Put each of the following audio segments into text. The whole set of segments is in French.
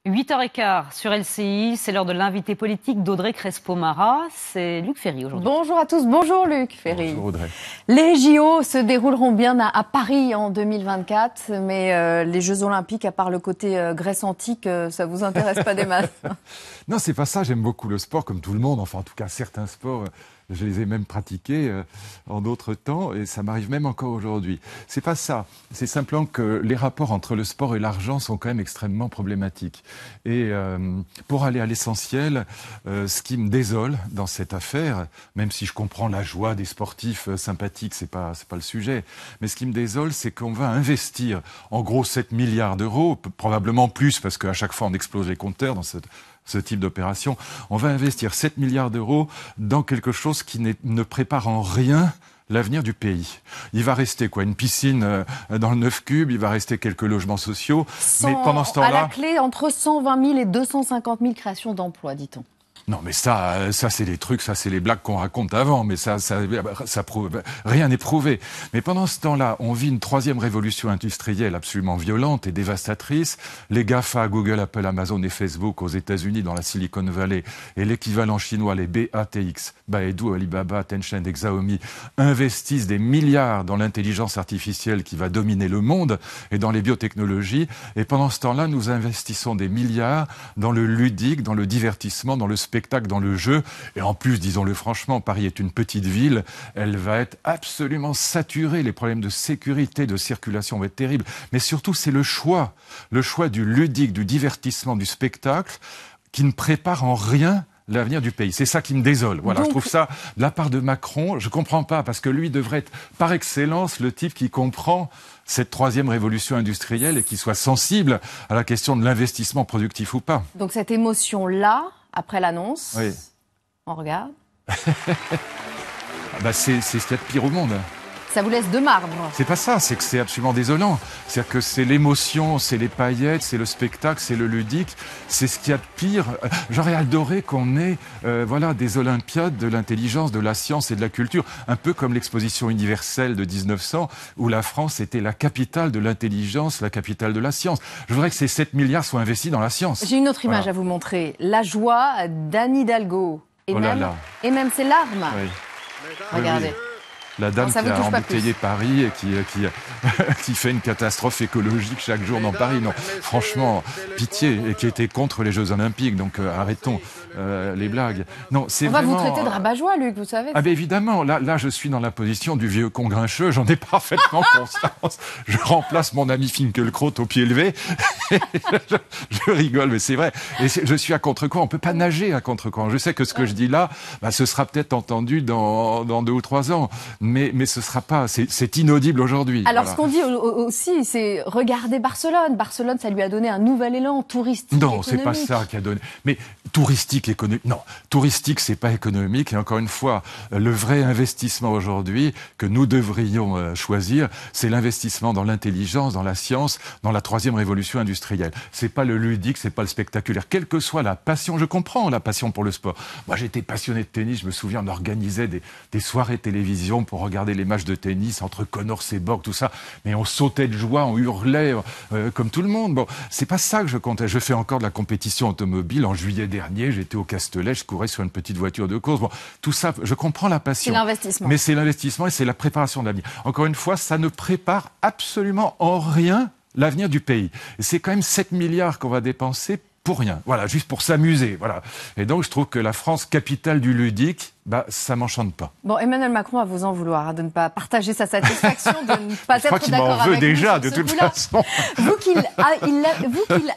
8h15 sur LCI, c'est l'heure de l'invité politique d'Audrey Crespo-Mara. C'est Luc Ferry aujourd'hui. Bonjour à tous, bonjour Luc Ferry. Bonjour Audrey. Les JO se dérouleront bien à Paris en 2024, mais les Jeux Olympiques, à part le côté Grèce antique, ça vous intéresse pas des masses? Non, c'est pas ça, j'aime beaucoup le sport comme tout le monde, enfin en tout cas certains sports. Je les ai même pratiqués en d'autres temps et ça m'arrive même encore aujourd'hui. C'est pas ça. C'est simplement que les rapports entre le sport et l'argent sont quand même extrêmement problématiques. Et pour aller à l'essentiel, ce qui me désole dans cette affaire, même si je comprends la joie des sportifs sympathiques, c'est pas le sujet, mais ce qui me désole, c'est qu'on va investir en gros 7 milliards d'euros, probablement plus parce qu'à chaque fois on explose les compteurs dans ce type d'opération. On va investir 7 milliards d'euros dans quelque chose qui ne prépare en rien l'avenir du pays. Il va rester quoi? Une piscine dans le 9 cubes, il va rester quelques logements sociaux. Mais pendant ce temps-là, à la clé, entre 120 000 et 250 000 créations d'emplois, dit-on. Non, mais ça c'est les trucs, ça c'est les blagues qu'on raconte avant, mais ça prouve, rien n'est prouvé. Mais pendant ce temps-là, on vit une troisième révolution industrielle absolument violente et dévastatrice. Les GAFA, Google, Apple, Amazon et Facebook aux États-Unis, dans la Silicon Valley, et l'équivalent chinois, les BATX, Baidu, Alibaba, Tencent et Xiaomi, investissent des milliards dans l'intelligence artificielle qui va dominer le monde et dans les biotechnologies. Et pendant ce temps-là, nous investissons des milliards dans le ludique, dans le divertissement, dans le spectacle, dans le jeu. Et en plus, disons-le franchement, Paris est une petite ville. Elle va être absolument saturée. Les problèmes de sécurité, de circulation vont être terribles. Mais surtout, c'est le choix du ludique, du divertissement, du spectacle qui ne prépare en rien l'avenir du pays. C'est ça qui me désole. Voilà, donc, je trouve ça, de la part de Macron, je comprends pas, parce que lui devrait être, par excellence, le type qui comprend cette troisième révolution industrielle et qui soit sensible à la question de l'investissement productif ou pas. Donc cette émotion-là, après l'annonce, oui. On regarde. C'est ce qu'il y a de pire au monde. Ça vous laisse de marbre. C'est pas ça, c'est que c'est absolument désolant. C'est-à-dire que c'est l'émotion, c'est les paillettes, c'est le spectacle, c'est le ludique, c'est ce qu'il y a de pire. J'aurais adoré qu'on ait des Olympiades de l'intelligence, de la science et de la culture, un peu comme l'exposition universelle de 1900, où la France était la capitale de l'intelligence, la capitale de la science. Je voudrais que ces 7 milliards soient investis dans la science. J'ai une autre image à vous montrer. La joie d'Anne Hidalgo. Et même ses larmes. Oui. Regardez. Oui. La dame qui a embouteillé Paris et qui fait une catastrophe écologique chaque jour dans Paris. Non, franchement, pitié, et qui était contre les Jeux Olympiques. Donc arrêtons les blagues. Non, c'est vraiment... On va vous traiter de rabat-joie, Luc, vous savez. Ah ben évidemment, là je suis dans la position du vieux con grincheux, j'en ai parfaitement conscience. Je remplace mon ami Finkielkraut au pied levé. je rigole, mais c'est vrai. Et je suis à contre-courant. On peut pas nager à contre-courant. Je sais que ce que je dis là, ce sera peut-être entendu dans 2 ou 3 ans. Mais ce sera pas, c'est inaudible aujourd'hui. Alors ce qu'on dit aussi, c'est regardez Barcelone. Barcelone, ça lui a donné un nouvel élan touristique. Non, économique. c'est pas ça qui a donné. Mais touristique, économique. Non, touristique, c'est pas économique. Et encore une fois, le vrai investissement aujourd'hui que nous devrions choisir, c'est l'investissement dans l'intelligence, dans la science, dans la troisième révolution industrielle. C'est pas le ludique, c'est pas le spectaculaire. Quelle que soit la passion, je comprends la passion pour le sport. Moi, j'étais passionné de tennis. Je me souviens, on organisait des soirées télévision pour regarder les matchs de tennis entre Connors et Borg, tout ça. Mais on sautait de joie, on hurlait comme tout le monde. Bon, c'est pas ça que je comptais. Je fais encore de la compétition automobile. En juillet dernier, j'étais au Castellet, je courais sur une petite voiture de course. Bon, tout ça, je comprends la passion. C'est l'investissement. Mais c'est l'investissement et c'est la préparation de l'avenir. Encore une fois, ça ne prépare absolument en rien l'avenir du pays. Et c'est quand même 7 milliards qu'on va dépenser pour rien. Voilà, juste pour s'amuser. Voilà. Et donc, je trouve que la France, capitale du ludique, ça m'enchante pas. Bon, Emmanuel Macron va vous en vouloir, de ne pas partager sa satisfaction, de ne pas être d'accord avec vous. Je crois qu'il m'en veut déjà, de toute façon. Vous qu'il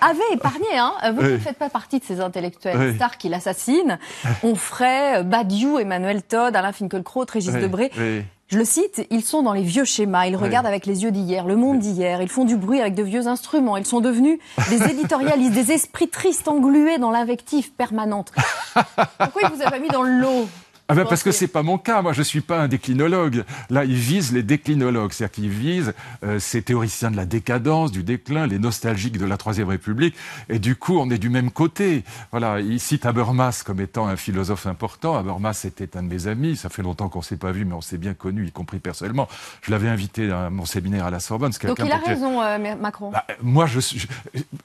avait épargné, vous qui ne faites pas partie de ces intellectuels stars qu'il assassine, Onfray, Badiou, Emmanuel Todd, Alain Finkielkraut, Régis Debray. Je le cite, ils sont dans les vieux schémas, ils regardent avec les yeux d'hier, le monde d'hier, ils font du bruit avec de vieux instruments, ils sont devenus des éditorialistes, des esprits tristes englués dans l'invective permanente. Pourquoi il vous a pas mis dans le lot ? Parce que c'est pas mon cas. Moi, je suis pas un déclinologue. Là, ils visent les déclinologues. C'est-à-dire qu'ils visent ces théoriciens de la décadence, du déclin, les nostalgiques de la Troisième République. Et du coup, on est du même côté. Voilà. Ils citent Habermas comme étant un philosophe important. Habermas était un de mes amis. Ça fait longtemps qu'on s'est pas vu, mais on s'est bien connus, y compris personnellement. Je l'avais invité à mon séminaire à la Sorbonne. Donc il a raison, Macron. Moi, je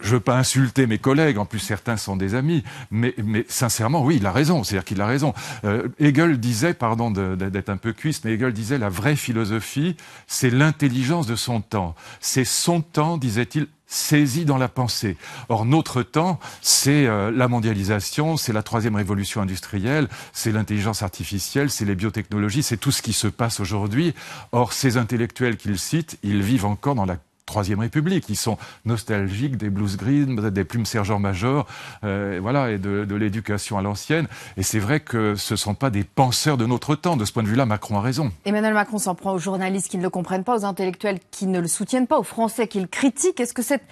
veux pas insulter mes collègues. En plus, certains sont des amis. Mais sincèrement, oui, il a raison. C'est-à-dire qu'il a raison. Hegel disait, pardon d'être un peu cuisse, mais Hegel disait la vraie philosophie, c'est l'intelligence de son temps. C'est son temps, disait-il, saisi dans la pensée. Or, notre temps, c'est la mondialisation, c'est la troisième révolution industrielle, c'est l'intelligence artificielle, c'est les biotechnologies, c'est tout ce qui se passe aujourd'hui. Or, ces intellectuels qu'il cite, ils vivent encore dans la Troisième République. Ils sont nostalgiques des blues green, des plumes sergent-major, voilà, et de l'éducation à l'ancienne. Et c'est vrai que ce ne sont pas des penseurs de notre temps. De ce point de vue-là, Macron a raison. Emmanuel Macron s'en prend aux journalistes qui ne le comprennent pas, aux intellectuels qui ne le soutiennent pas, aux Français qui le critiquent. Est-ce que cette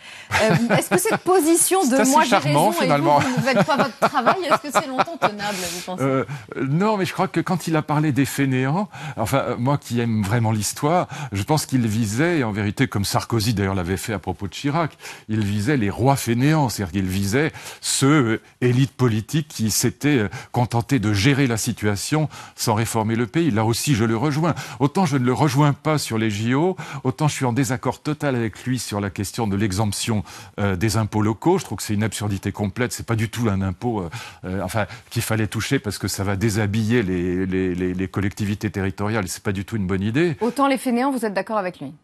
position de moi j'ai raison finalement. Et vous ne faites pas votre travail, est-ce que c'est longtemps tenable, vous pensez? Non, mais je crois que quand il a parlé des fainéants, enfin, moi qui aime vraiment l'histoire, je pense qu'il visait, en vérité, comme Sarkozy d'ailleurs l'avait fait à propos de Chirac, il visait les rois fainéants, c'est-à-dire qu'il visait ceux, élites politiques, qui s'étaient contentés de gérer la situation sans réformer le pays. Là aussi, je le rejoins. Autant je ne le rejoins pas sur les JO, autant je suis en désaccord total avec lui sur la question de l'exemption des impôts locaux. Je trouve que c'est une absurdité complète. C'est pas du tout un impôt qu'il fallait toucher parce que ça va déshabiller les collectivités territoriales. C'est pas du tout une bonne idée. Autant les fainéants, vous êtes d'accord avec lui?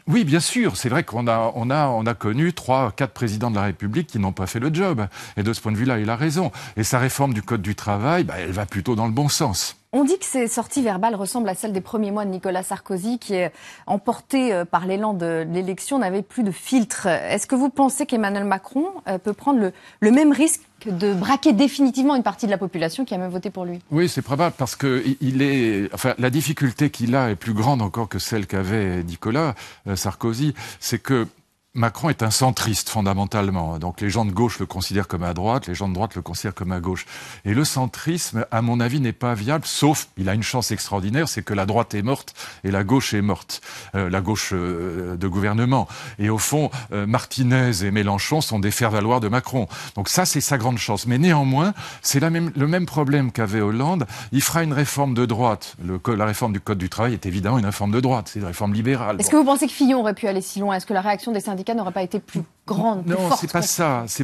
Oui, bien sûr. C'est vrai qu'on a connu 3, 4 présidents de la République qui n'ont pas fait le job. Et de ce point de vue-là, il a raison. Et sa réforme du Code du travail, elle va plutôt dans le bon sens. On dit que ces sorties verbales ressemblent à celles des premiers mois de Nicolas Sarkozy, qui, emporté par l'élan de l'élection, n'avait plus de filtre. Est-ce que vous pensez qu'Emmanuel Macron peut prendre le même risque de braquer définitivement une partie de la population qui a même voté pour lui? Oui, c'est probable, parce que la difficulté qu'il a est plus grande encore que celle qu'avait Nicolas Sarkozy, c'est que Macron est un centriste fondamentalement. Donc les gens de gauche le considèrent comme à droite, les gens de droite le considèrent comme à gauche. Et le centrisme, à mon avis, n'est pas viable, sauf, il a une chance extraordinaire, c'est que la droite est morte et la gauche est morte. La gauche de gouvernement. Et au fond, Martinez et Mélenchon sont des faire-valoir de Macron. Donc ça, c'est sa grande chance. Mais néanmoins, c'est le même problème qu'avait Hollande. Il fera une réforme de droite. La réforme du Code du travail est évidemment une réforme de droite. C'est une réforme libérale. Est-ce que vous pensez que Fillon aurait pu aller si loin? Est-ce que la réaction des syndicats n'aurait pas été plus grande, plus forte? Non, c'est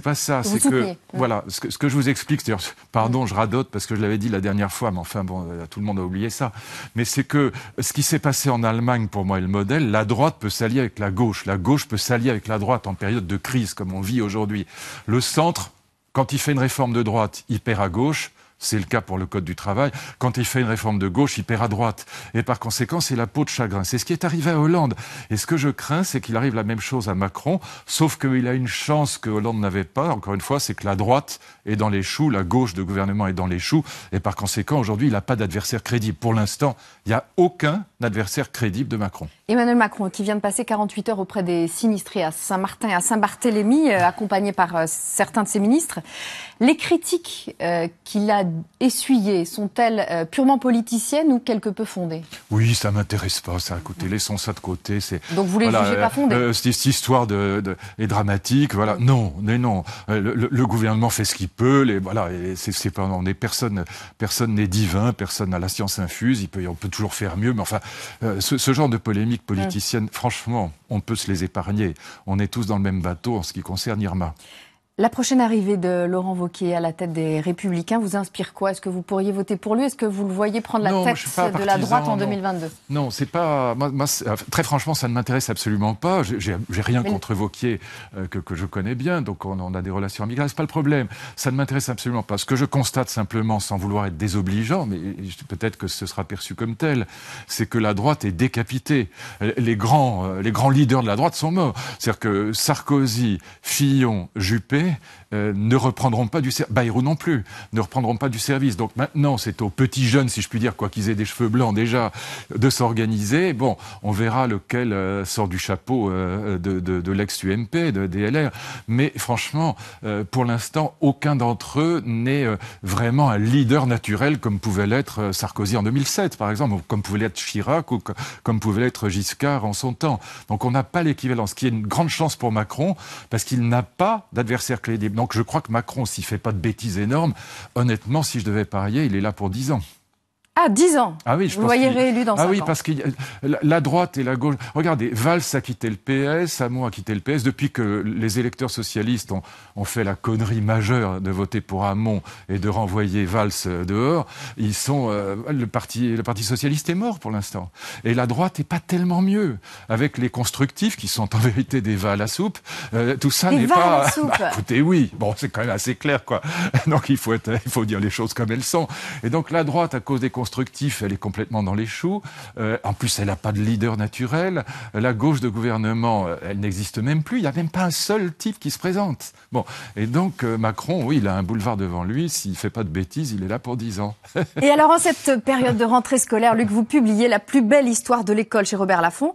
pas ça. C'est que, voilà, ce que je vous explique, c'est-à-dire, pardon, je radote parce que je l'avais dit la dernière fois, mais enfin, bon, tout le monde a oublié ça. Mais c'est que ce qui s'est passé en Allemagne, pour moi, est le modèle. La droite peut s'allier avec la gauche peut s'allier avec la droite en période de crise, comme on vit aujourd'hui. Le centre, quand il fait une réforme de droite, il perd à gauche. C'est le cas pour le Code du travail. Quand il fait une réforme de gauche, il perd à droite. Et par conséquent, c'est la peau de chagrin. C'est ce qui est arrivé à Hollande. Et ce que je crains, c'est qu'il arrive la même chose à Macron, sauf qu'il a une chance que Hollande n'avait pas. Encore une fois, c'est que la droite est dans les choux, la gauche de gouvernement est dans les choux. Et par conséquent, aujourd'hui, il n'a pas d'adversaire crédible. Pour l'instant, il n'y a aucun adversaire crédible de Macron. Emmanuel Macron, qui vient de passer 48 heures auprès des sinistrés à Saint-Martin et à Saint-Barthélemy, accompagné par certains de ses ministres. Les critiques qu'il a essuyées sont-elles purement politiciennes ou quelque peu fondées? Oui, ça m'intéresse pas, ça. Écoutez, laissons ça de côté. Donc vous les jugez pas fondées? Cette histoire est dramatique, voilà. Non, mais non. Le gouvernement fait ce qu'il peut. Personne n'est divin, personne n'a la science infuse. On peut toujours faire mieux, mais enfin, ce genre de polémique politicienne, franchement, on peut se les épargner. On est tous dans le même bateau en ce qui concerne Irma. La prochaine arrivée de Laurent Wauquiez à la tête des Républicains vous inspire quoi? Est-ce que vous pourriez voter pour lui? Est-ce que vous le voyez prendre la tête de la droite en 2022? Non, c'est pas. Moi, très franchement, ça ne m'intéresse absolument pas. J'ai rien contre Wauquiez que je connais bien, donc on a des relations amicales. C'est pas le problème. Ça ne m'intéresse absolument pas. Ce que je constate simplement, sans vouloir être désobligeant, mais peut-être que ce sera perçu comme tel, c'est que la droite est décapitée. Les grands leaders de la droite sont morts. C'est-à-dire que Sarkozy, Fillon, Juppé années, ne reprendront pas du service. Bayrou non plus, ne reprendront pas du service. Donc maintenant, c'est aux petits jeunes, si je puis dire, quoi qu'ils aient des cheveux blancs déjà, de s'organiser. Bon, on verra lequel sort du chapeau de l'ex-UMP, de DLR. Mais franchement, pour l'instant, aucun d'entre eux n'est vraiment un leader naturel comme pouvait l'être Sarkozy en 2007, par exemple, ou comme pouvait l'être Chirac, ou comme pouvait l'être Giscard en son temps. Donc on n'a pas l'équivalence, ce qui est une grande chance pour Macron, parce qu'il n'a pas d'adversaire crédible. Donc je crois que Macron, s'il ne fait pas de bêtises énormes, honnêtement, si je devais parier, il est là pour 10 ans. Ah, 10 ans. Ah oui, je Vous le voyez réélu dans 5 ans. Ah oui, parce que la droite et la gauche... Regardez, Valls a quitté le PS, Hamon a quitté le PS. Depuis que les électeurs socialistes ont fait la connerie majeure de voter pour Hamon et de renvoyer Valls dehors, ils sont... le parti socialiste est mort pour l'instant. Et la droite n'est pas tellement mieux. Avec les constructifs, qui sont en vérité des vals à soupe, tout ça n'est pas... Écoutez, oui, bon, c'est quand même assez clair, quoi. Donc il faut dire les choses comme elles sont. Et donc la droite, à cause des constructifs, elle est complètement dans les choux. En plus, elle n'a pas de leader naturel. La gauche de gouvernement, elle n'existe même plus. Il n'y a même pas un seul type qui se présente. Bon, et donc Macron, oui, il a un boulevard devant lui. S'il ne fait pas de bêtises, il est là pour 10 ans. Et alors, en cette période de rentrée scolaire, Luc, vous publiez La plus belle histoire de l'école chez Robert Laffont.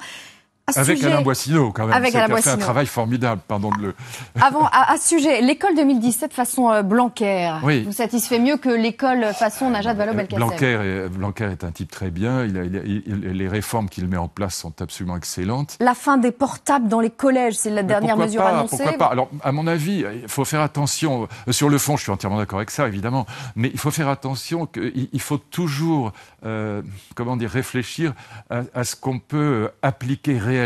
Avec Alain Boissineau, quand même. Avec Alain Boissineau. Fait un travail formidable, pardon de le... À ce sujet, l'école 2017 façon Blanquer, oui. vous satisfait mieux que l'école façon Najat Vallaud-Belkacem? Blanquer est un type très bien. Les réformes qu'il met en place sont absolument excellentes. La fin des portables dans les collèges, c'est la dernière mesure annoncée. Pourquoi pas? Alors, à mon avis, il faut faire attention. Sur le fond, je suis entièrement d'accord avec ça, évidemment. Mais il faut faire attention qu'il faut toujours, réfléchir à ce qu'on peut appliquer réellement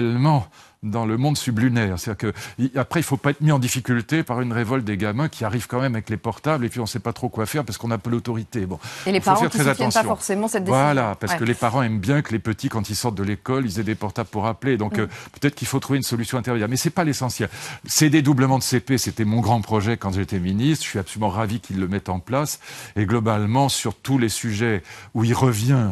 dans le monde sublunaire. C'est-à-dire qu'après, il ne faut pas être mis en difficulté par une révolte des gamins qui arrivent quand même avec les portables et puis on ne sait pas trop quoi faire parce qu'on n'a pas l'autorité. Bon, et les parents qui ne soutiennent pas forcément cette décision. Voilà, parce que les parents aiment bien que les petits, quand ils sortent de l'école, ils aient des portables pour appeler. Donc peut-être qu'il faut trouver une solution intermédiaire. Mais ce n'est pas l'essentiel. Ces dédoublements de CP, c'était mon grand projet quand j'étais ministre. Je suis absolument ravi qu'ils le mettent en place. Et globalement, sur tous les sujets où il revient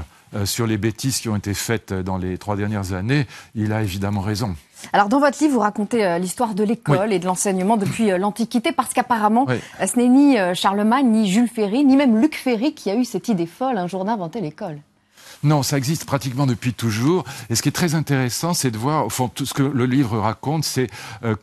sur les bêtises qui ont été faites dans les 3 dernières années, il a évidemment raison. Alors, dans votre livre, vous racontez l'histoire de l'école et de l'enseignement depuis l'Antiquité, parce qu'apparemment, ce n'est ni Charlemagne, ni Jules Ferry, ni même Luc Ferry qui a eu cette idée folle un jour d'inventer l'école. Non, ça existe pratiquement depuis toujours. Et ce qui est très intéressant, c'est de voir, au fond, tout ce que le livre raconte, c'est à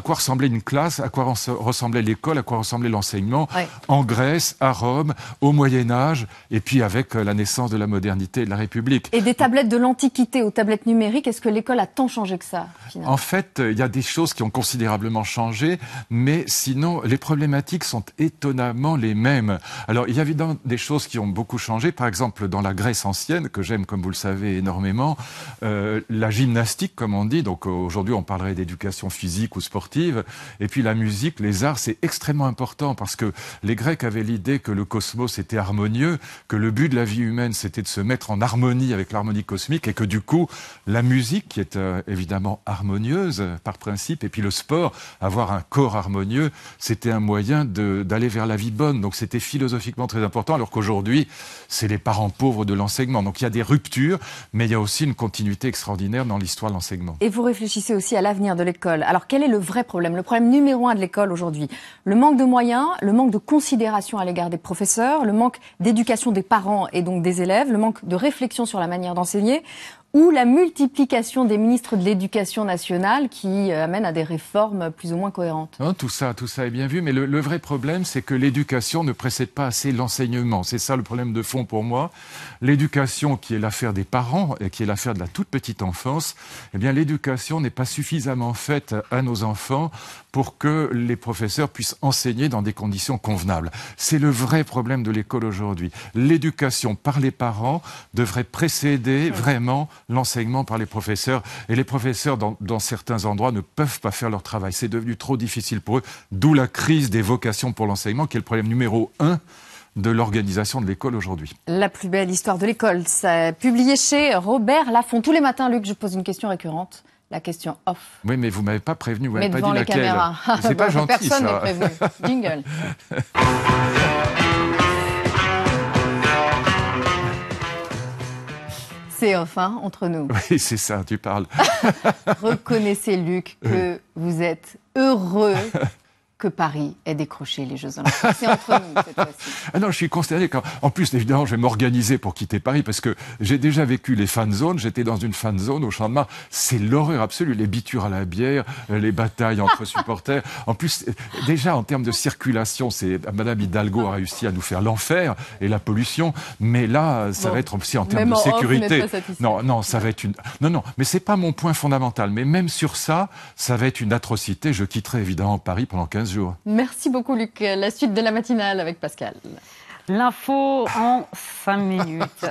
quoi ressemblait une classe, à quoi ressemblait l'école, à quoi ressemblait l'enseignement en Grèce, à Rome, au Moyen-Âge, et puis avec la naissance de la modernité et de la République. Et des tablettes de l'Antiquité aux tablettes numériques, est-ce que l'école a tant changé que ça, finalement? En fait, il y a des choses qui ont considérablement changé, mais sinon, les problématiques sont étonnamment les mêmes. Alors, il y a évidemment des choses qui ont beaucoup changé. Par exemple, dans la Grèce ancienne, que j'aime, comme vous le savez, énormément, la gymnastique, comme on dit, donc aujourd'hui on parlerait d'éducation physique ou sportive, et puis la musique, les arts, c'est extrêmement important, parce que les Grecs avaient l'idée que le cosmos était harmonieux, que le but de la vie humaine, c'était de se mettre en harmonie avec l'harmonie cosmique, et que du coup, la musique, qui est évidemment harmonieuse par principe, et puis le sport, avoir un corps harmonieux, c'était un moyen d'aller vers la vie bonne, donc c'était philosophiquement très important, alors qu'aujourd'hui, c'est les parents pauvres de l'enseignement. Donc il y a des ruptures, mais il y a aussi une continuité extraordinaire dans l'histoire de l'enseignement. Et vous réfléchissez aussi à l'avenir de l'école. Alors quel est le vrai problème? Le problème numéro 1 de l'école aujourd'hui? Le manque de moyens, le manque de considération à l'égard des professeurs, le manque d'éducation des parents et donc des élèves, le manque de réflexion sur la manière d'enseigner, ou la multiplication des ministres de l'Éducation nationale qui amène à des réformes plus ou moins cohérentes? Non, tout ça est bien vu, mais le vrai problème, c'est que l'éducation ne précède pas assez l'enseignement. C'est ça le problème de fond pour moi. L'éducation, qui est l'affaire des parents et qui est l'affaire de la toute petite enfance, eh bien l'éducation n'est pas suffisamment faite à nos enfants pour que les professeurs puissent enseigner dans des conditions convenables. C'est le vrai problème de l'école aujourd'hui. L'éducation par les parents devrait précéder vraiment l'enseignement par les professeurs. Et les professeurs, dans certains endroits, ne peuvent pas faire leur travail. C'est devenu trop difficile pour eux, d'où la crise des vocations pour l'enseignement, qui est le problème numéro 1 de l'organisation de l'école aujourd'hui. La plus belle histoire de l'école, ça publié chez Robert Laffont. Tous les matins, Luc, je pose une question récurrente. La question off. Oui, mais vous m'avez pas prévenu, vous m'avez pas dit laquelle. Mais devant les caméras. C'est pas gentil, personne ça. Personne n'est prévenu. Jingle. C'est off, hein, entre nous. Oui, c'est ça, tu parles. Reconnaissez, Luc, que vous êtes heureux que Paris ait décroché les Jeux Olympiques. C'est entre nous cette fois-ci. Ah non, je suis consterné. En plus, évidemment, je vais m'organiser pour quitter Paris parce que j'ai déjà vécu les fan zones. J'étais dans une fan zone au Champ de Mars. C'est l'horreur absolue. Les bitures à la bière, les batailles entre supporters. En plus, déjà, en termes de circulation, Madame Hidalgo a réussi à nous faire l'enfer et la pollution. Mais là, ça va être aussi en termes de sécurité. Non, ça va être une... Non, mais c'est pas mon point fondamental. Mais même sur ça, ça va être une atrocité. Je quitterai évidemment Paris pendant 15 jours. Merci beaucoup, Luc. La suite de la matinale avec Pascal. L'info en 5 minutes.